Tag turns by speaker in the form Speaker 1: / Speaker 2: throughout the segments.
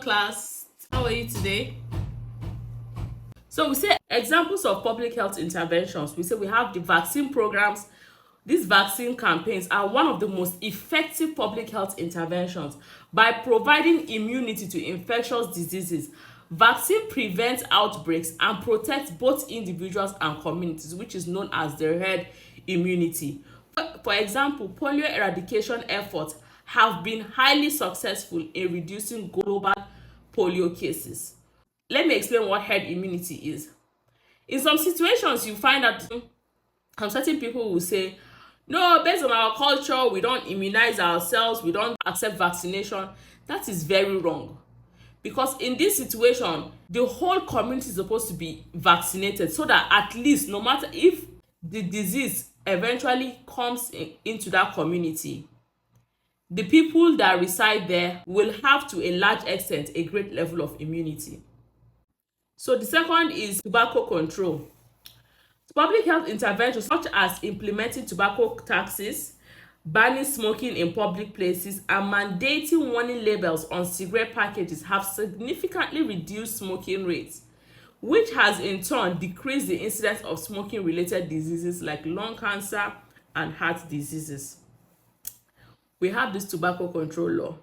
Speaker 1: class. How are you today? So we say examples of public health interventions. We say we have the vaccine programs. These vaccine campaigns are one of the most effective public health interventions. By providing immunity to infectious diseases, vaccine prevents outbreaks and protects both individuals and communities, which is known as the herd immunity. For example, polio eradication efforts have been highly successful in reducing global polio cases. Let me explain what herd immunity is. In some situations, you find that some certain people will say, no, based on our culture, we don't immunize ourselves, we don't accept vaccination. That is very wrong. Because in this situation, the whole community is supposed to be vaccinated so that at least no matter if the disease eventually comes into that community, the people that reside there will have to a large extent a great level of immunity. So the second is tobacco control. Public health interventions such as implementing tobacco taxes, banning smoking in public places, and mandating warning labels on cigarette packages have significantly reduced smoking rates, which has in turn decreased the incidence of smoking-related diseases like lung cancer and heart diseases. We have this tobacco control law,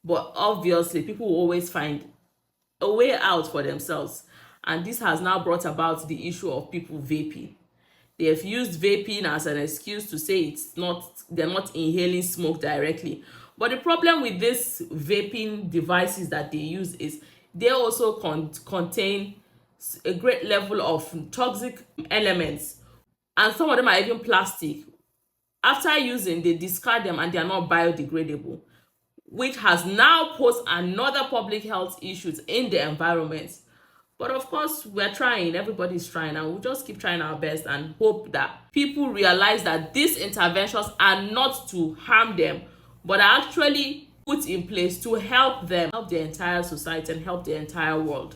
Speaker 1: but obviously people will always find a way out for themselves, and this has now brought about the issue of people vaping. They have used vaping as an excuse to say they're not inhaling smoke directly. But the problem with these vaping devices that they use is they also contain a great level of toxic elements, and some of them are even plastic. After using, they discard them and they are not biodegradable, which has now posed another public health issues in the environment. But of course, we're trying, everybody's trying, and we'll just keep trying our best and hope that people realize that these interventions are not to harm them, but are actually put in place to help them, help the entire society, and help the entire world.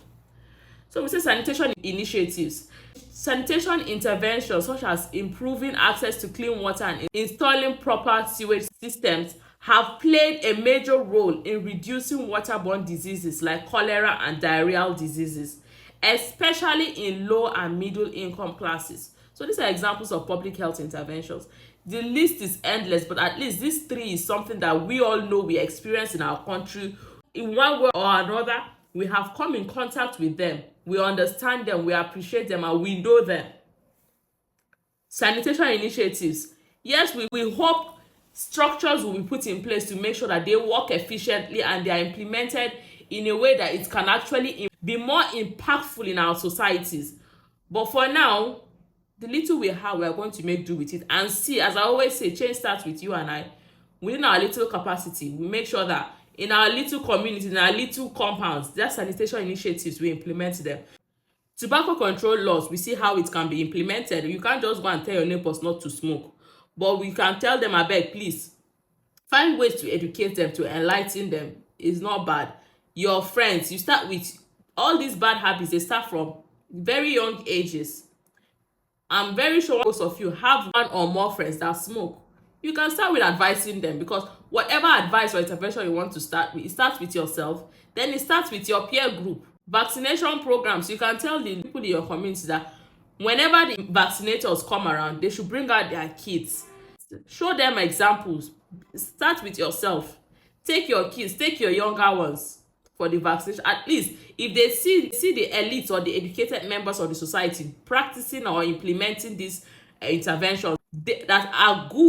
Speaker 1: So we say sanitation initiatives. Sanitation interventions such as improving access to clean water and installing proper sewage systems have played a major role in reducing waterborne diseases like cholera and diarrheal diseases, especially in low and middle income classes. So these are examples of public health interventions. The list is endless, but at least these three is something that we all know we experience in our country. In one way or another, we have come in contact with them. We understand them, we appreciate them, and we know them. Sanitation initiatives. Yes, we hope structures will be put in place to make sure that they work efficiently and they are implemented in a way that it can actually be more impactful in our societies. But for now, the little we have, we are going to make do with it and see. As I always say, change starts with you and I. Within our little capacity, we make sure that in our little communities, in our little compounds, there are sanitation initiatives, we implement them. Tobacco control laws, we see how it can be implemented. You can't just go and tell your neighbors not to smoke, but we can tell them, abeg, please, find ways to educate them, to enlighten them. It's not bad. Your friends, you start with all these bad habits, they start from very young ages. I'm very sure most of you have one or more friends that smoke. You can start with advising them, because whatever advice or intervention you want to start with, it starts with yourself, then it starts with your peer group. Vaccination programs, you can tell the people in your community that whenever the vaccinators come around, they should bring out their kids. Show them examples. Start with yourself. Take your kids, take your younger ones for the vaccination. At least if they see the elites or the educated members of the society practicing or implementing these interventions that are good